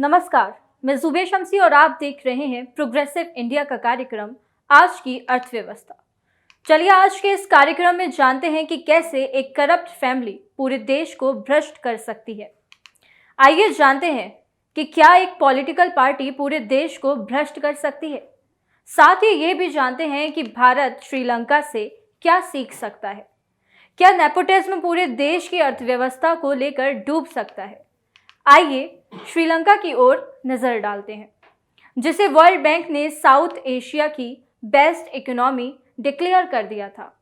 नमस्कार, मैं जुबे शम्सी और आप देख रहे हैं प्रोग्रेसिव इंडिया का कार्यक्रम आज की अर्थव्यवस्था। चलिए आज के इस कार्यक्रम में जानते हैं कि कैसे एक करप्ट फैमिली पूरे देश को भ्रष्ट कर सकती है। आइए जानते हैं कि क्या एक पॉलिटिकल पार्टी पूरे देश को भ्रष्ट कर सकती है। साथ ही ये भी जानते हैं कि भारत श्रीलंका से क्या सीख सकता है। क्या नेपोटिज्म पूरे देश की अर्थव्यवस्था को लेकर डूब सकता है। आइए श्रीलंका की ओर नजर डालते हैं, जिसे वर्ल्ड बैंक ने साउथ एशिया की बेस्ट इकोनॉमी डिक्लेयर कर दिया था,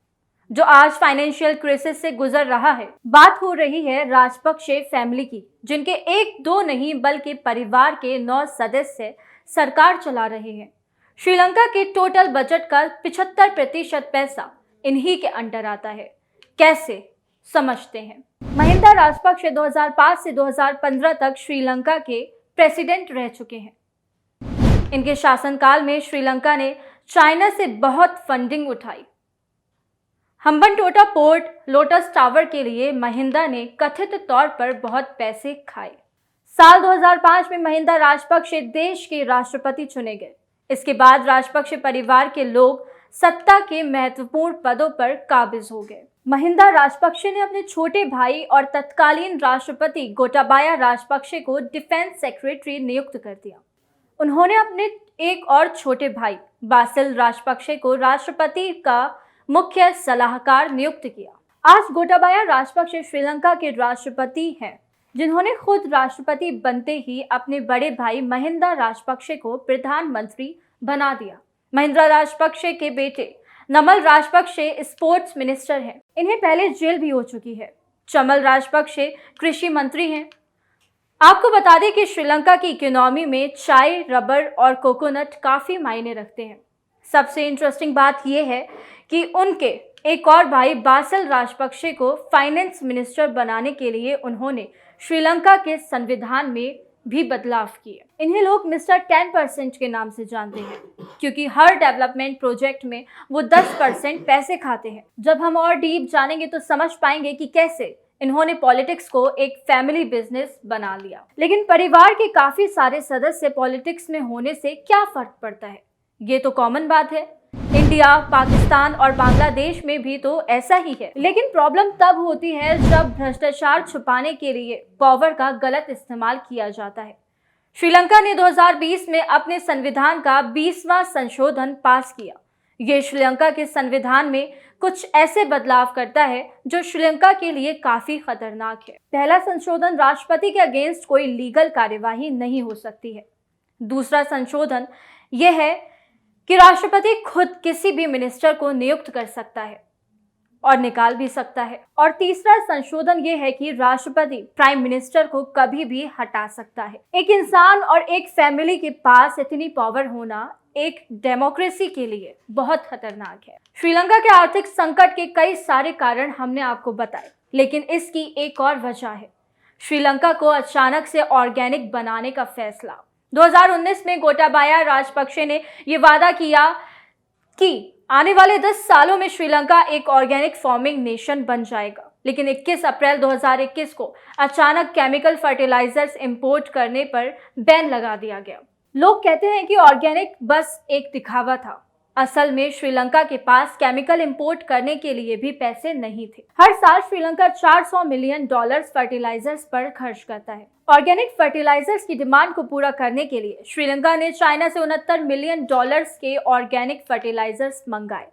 जो आज फाइनेंशियल क्राइसिस से गुजर रहा है। बात हो रही है राजपक्षे फैमिली की, जिनके एक दो नहीं बल्कि परिवार के 9 सदस्य सरकार चला रहे हैं। श्रीलंका के टोटल बजट का 75% पैसा इन्हीं के अंडर आता है। कैसे, समझते हैं। महिंदा राजपक्षे 2005 से 2015 तक श्रीलंका के प्रेसिडेंट रह चुके हैं। इनके शासनकाल में श्रीलंका ने चाइना से बहुत फंडिंग उठाई। हम्बनटोटा पोर्ट, लोटस टावर के लिए महिंदा ने कथित तौर पर बहुत पैसे खाए। साल 2005 में महिंदा राजपक्षे देश के राष्ट्रपति चुने गए। इसके बाद राजपक्षे परिवार के लोग सत्ता के महत्वपूर्ण पदों पर काबिज हो गए। महिंदा राजपक्षे ने अपने छोटे भाई और तत्कालीन राष्ट्रपति गोटाबाया राजपक्षे को डिफेंस सेक्रेटरी नियुक्त कर दिया। उन्होंने अपने एक और छोटे भाई बासिल राजपक्षे को राष्ट्रपति का मुख्य सलाहकार नियुक्त किया। आज गोटाबाया राजपक्षे श्रीलंका के राष्ट्रपति हैं, जिन्होंने खुद राष्ट्रपति बनते ही अपने बड़े भाई महिंदा राजपक्षे को प्रधानमंत्री बना दिया। महिंदा राजपक्षे के बेटे नमल राजपक्षे स्पोर्ट्स मिनिस्टर हैं। इन्हें पहले जेल भी हो चुकी है। चमल राजपक्षे कृषि मंत्री हैं। आपको बता दें कि श्रीलंका की इकोनॉमी में चाय, रबर और कोकोनट काफी मायने रखते हैं। सबसे इंटरेस्टिंग बात यह है कि उनके एक और भाई बासिल राजपक्षे को फाइनेंस मिनिस्टर बनाने के लिए उन्होंने श्रीलंका के संविधान में भी बदलाव किए। इन्हें लोग मिस्टर 10% के नाम से जानते हैं, क्योंकि हर डेवलपमेंट प्रोजेक्ट में वो 10% पैसे खाते हैं। जब हम और डीप जानेंगे तो समझ पाएंगे कि कैसे इन्होंने पॉलिटिक्स को एक फैमिली बिजनेस बना लिया। लेकिन परिवार के काफी सारे सदस्य पॉलिटिक्स में होने से क्या फर्क पड़ता है, ये तो कॉमन बात है। इंडिया, पाकिस्तान और बांग्लादेश में भी तो ऐसा ही है। लेकिन प्रॉब्लम तब होती है जब भ्रष्टाचार छुपाने के लिए पावर का गलत इस्तेमाल किया जाता है। श्रीलंका ने 2020 में अपने संविधान का 20वां संशोधन पास किया। ये श्रीलंका के संविधान में कुछ ऐसे बदलाव करता है जो श्रीलंका के लिए काफी खतरनाक है। पहला संशोधन, राष्ट्रपति के अगेंस्ट कोई लीगल कार्यवाही नहीं हो सकती है। दूसरा संशोधन यह है कि राष्ट्रपति खुद किसी भी मिनिस्टर को नियुक्त कर सकता है और निकाल भी सकता है। और तीसरा संशोधन यह है कि राष्ट्रपति प्राइम मिनिस्टर को कभी भी हटा सकता है। एक इंसान और एक फैमिली के पास इतनी पावर होना एक डेमोक्रेसी के लिए बहुत खतरनाक है। श्रीलंका के आर्थिक संकट के कई सारे कारण हमने आपको बताए, लेकिन इसकी एक और वजह है श्रीलंका को अचानक से ऑर्गेनिक बनाने का फैसला। 2019 में गोटाबाया राजपक्षे ने यह वादा किया कि आने वाले 10 सालों में श्रीलंका एक ऑर्गेनिक फार्मिंग नेशन बन जाएगा। लेकिन 21 अप्रैल 2021 को अचानक केमिकल फर्टिलाइजर्स इंपोर्ट करने पर बैन लगा दिया गया। लोग कहते हैं कि ऑर्गेनिक बस एक दिखावा था। असल में श्रीलंका के पास केमिकल इंपोर्ट करने के लिए भी पैसे नहीं थे। हर साल श्रीलंका $400 मिलियन फर्टिलाइजर्स पर खर्च करता है। ऑर्गेनिक फर्टिलाइजर्स की डिमांड को पूरा करने के लिए श्रीलंका ने चाइना से $69 मिलियन के ऑर्गेनिक फर्टिलाइजर्स मंगाए।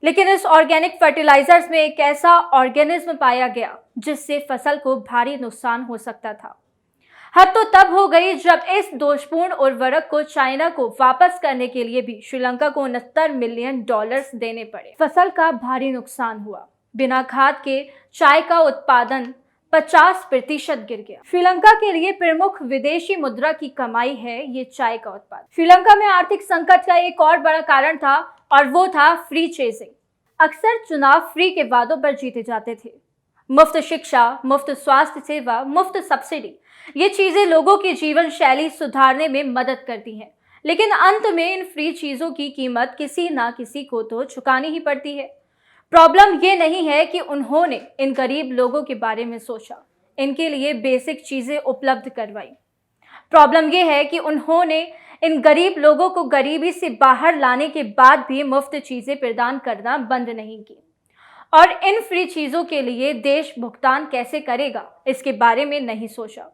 लेकिन इस ऑर्गेनिक फर्टिलाइजर्स में एक ऐसा ऑर्गेनिज्म पाया गया जिससे फसल को भारी नुकसान हो सकता था। हद तो तब हो गई जब इस दोषपूर्ण उर्वरक को चाइना को वापस करने के लिए भी श्रीलंका को $69 मिलियन देने पड़े। फसल का भारी नुकसान हुआ। बिना खाद के चाय का उत्पादन 50% गिर गया। श्रीलंका के लिए प्रमुख विदेशी मुद्रा की कमाई है ये चाय का उत्पादन। श्रीलंका में आर्थिक संकट का एक और बड़ा कारण था और वो था फ्री चेजिंग। अक्सर चुनाव फ्री के वादों पर जीते जाते थे। मुफ्त शिक्षा, मुफ्त स्वास्थ्य सेवा, मुफ्त सब्सिडी, ये चीजें लोगों की जीवन शैली सुधारने में मदद करती हैं। लेकिन अंत में इन फ्री चीजों की कीमत किसी ना किसी को तो चुकानी ही पड़ती है। प्रॉब्लम ये नहीं है कि उन्होंने इन गरीब लोगों के बारे में सोचा, इनके लिए बेसिक चीजें उपलब्ध करवाई। प्रॉब्लम यह है कि उन्होंने इन गरीब लोगों को गरीबी से बाहर लाने के बाद भी मुफ्त चीजें प्रदान करना बंद नहीं की, और इन फ्री चीजों के लिए देश भुगतान कैसे करेगा इसके बारे में नहीं सोचा।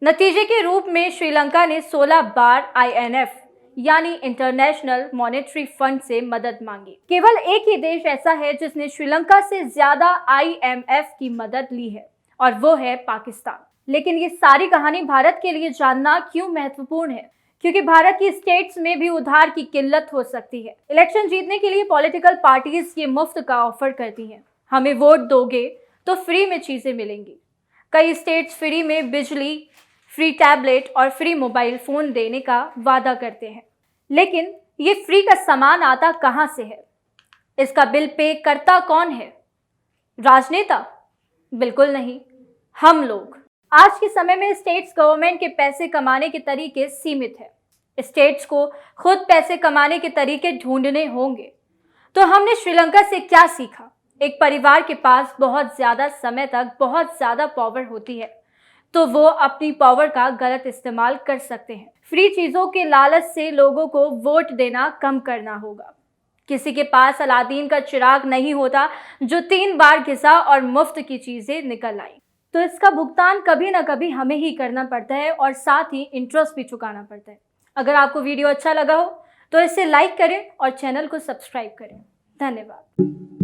नतीजे के रूप में श्रीलंका ने 16 बार IMF यानी इंटरनेशनल मॉनेटरी फंड से मदद मांगी। केवल एक ही देश ऐसा है जिसने श्रीलंका से ज्यादा IMF की मदद ली है, और वो है पाकिस्तान। लेकिन ये सारी कहानी भारत के लिए जानना क्यों महत्वपूर्ण है? क्योंकि भारत की स्टेट्स में भी उधार की किल्लत हो सकती है। इलेक्शन जीतने के लिए पॉलिटिकल पार्टीज ये मुफ्त का ऑफर करती हैं, हमें वोट दोगे तो फ्री में चीजें मिलेंगी। कई स्टेट्स फ्री में बिजली, फ्री टैबलेट और फ्री मोबाइल फोन देने का वादा करते हैं, लेकिन ये फ्री का सामान आता कहां से है? इसका बिल पे करता कौन है? राजनेता? बिल्कुल नहीं, हम लोग। आज के समय में स्टेट्स गवर्नमेंट के पैसे कमाने के तरीके सीमित है। स्टेट्स को खुद पैसे कमाने के तरीके ढूंढने होंगे। तो हमने श्रीलंका से क्या सीखा? एक परिवार के पास बहुत ज्यादा समय तक बहुत ज्यादा पावर होती है, तो वो अपनी पावर का गलत इस्तेमाल कर सकते हैं। फ्री चीजों के लालच से लोगों को वोट देना कम करना होगा। किसी के पास अलादीन का चिराग नहीं होता जो 3 बार घिसा और मुफ्त की चीजें निकल आई। तो इसका भुगतान कभी ना कभी हमें ही करना पड़ता है, और साथ ही इंटरेस्ट भी चुकाना पड़ता है। अगर आपको वीडियो अच्छा लगा हो तो इसे लाइक करें और चैनल को सब्सक्राइब करें। धन्यवाद।